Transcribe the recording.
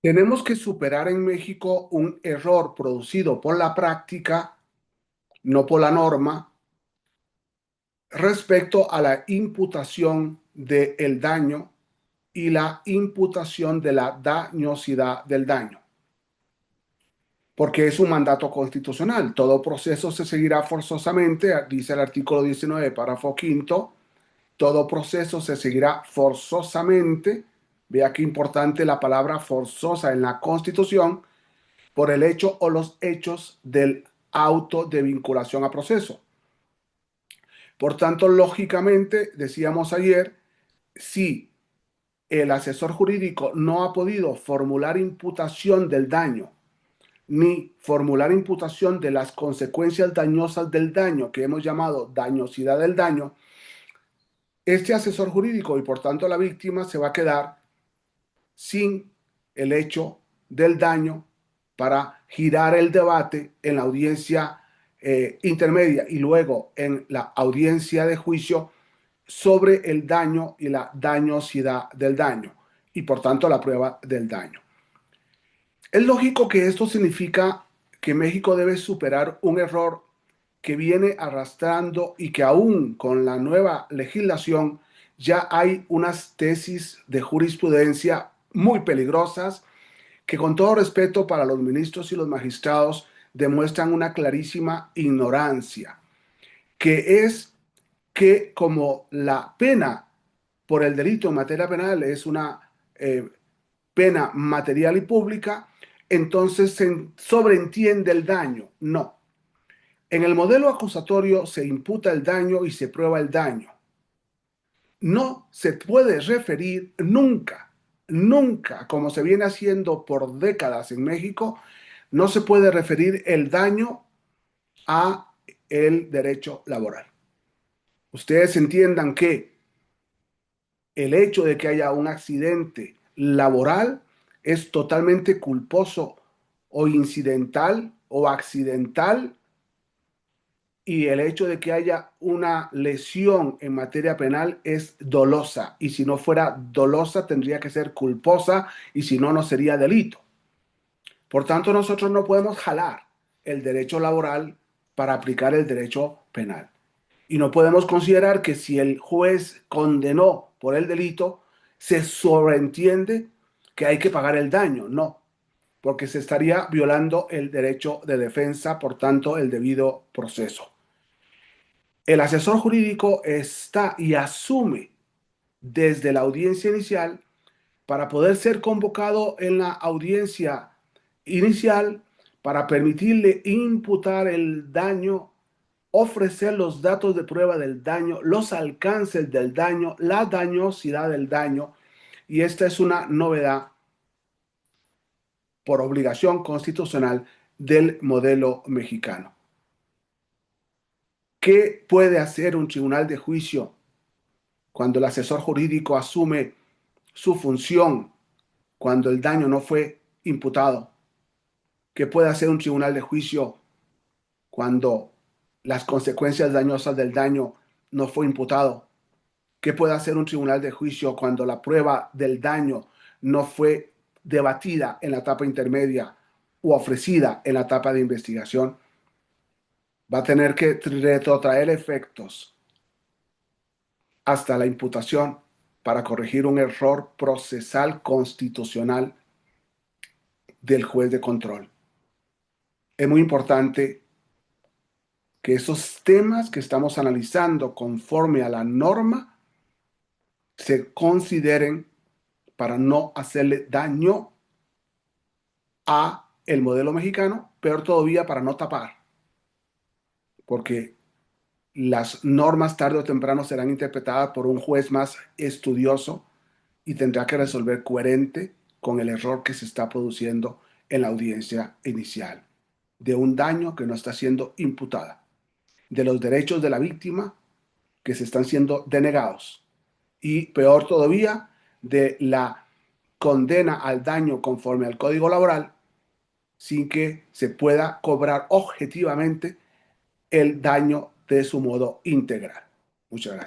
Tenemos que superar en México un error producido por la práctica, no por la norma, respecto a la imputación del daño y la imputación de la dañosidad del daño, porque es un mandato constitucional. Todo proceso se seguirá forzosamente, dice el artículo 19, párrafo quinto, todo proceso se seguirá forzosamente. Vea qué importante la palabra forzosa en la Constitución, por el hecho o los hechos del auto de vinculación a proceso. Por tanto, lógicamente, decíamos ayer, si el asesor jurídico no ha podido formular imputación del daño, ni formular imputación de las consecuencias dañosas del daño, que hemos llamado dañosidad del daño, este asesor jurídico y por tanto la víctima se va a quedar sin el hecho del daño para girar el debate en la audiencia intermedia y luego en la audiencia de juicio sobre el daño y la dañosidad del daño y por tanto la prueba del daño. Es lógico que esto significa que México debe superar un error que viene arrastrando y que aún con la nueva legislación ya hay unas tesis de jurisprudencia muy peligrosas que con todo respeto para los ministros y los magistrados demuestran una clarísima ignorancia, que es que como la pena por el delito en materia penal es una pena material y pública, entonces se sobreentiende el daño. No. En el modelo acusatorio se imputa el daño y se prueba el daño. No se puede referir nunca, nunca, como se viene haciendo por décadas en México, no se puede referir el daño a el derecho laboral. Ustedes entiendan que el hecho de que haya un accidente laboral es totalmente culposo o incidental o accidental, y el hecho de que haya una lesión en materia penal es dolosa, y si no fuera dolosa tendría que ser culposa, y si no, no sería delito. Por tanto, nosotros no podemos jalar el derecho laboral para aplicar el derecho penal. Y no podemos considerar que si el juez condenó por el delito, se sobreentiende que hay que pagar el daño. No, porque se estaría violando el derecho de defensa, por tanto, el debido proceso. El asesor jurídico está y asume desde la audiencia inicial para poder ser convocado en la audiencia inicial para permitirle imputar el daño, ofrecer los datos de prueba del daño, los alcances del daño, la dañosidad del daño, y esta es una novedad por obligación constitucional del modelo mexicano. ¿Qué puede hacer un tribunal de juicio cuando el asesor jurídico asume su función cuando el daño no fue imputado? ¿Qué puede hacer un tribunal de juicio cuando las consecuencias dañosas del daño no fue imputado? ¿Qué puede hacer un tribunal de juicio cuando la prueba del daño no fue debatida en la etapa intermedia u ofrecida en la etapa de investigación? Va a tener que retrotraer efectos hasta la imputación para corregir un error procesal constitucional del juez de control. Es muy importante que esos temas que estamos analizando conforme a la norma se consideren para no hacerle daño a el modelo mexicano, peor todavía para no tapar, porque las normas tarde o temprano serán interpretadas por un juez más estudioso y tendrá que resolver coherente con el error que se está produciendo en la audiencia inicial, de un daño que no está siendo imputada, de los derechos de la víctima que se están siendo denegados, y peor todavía, de la condena al daño conforme al Código Laboral sin que se pueda cobrar objetivamente el daño de su modo integral. Muchas gracias.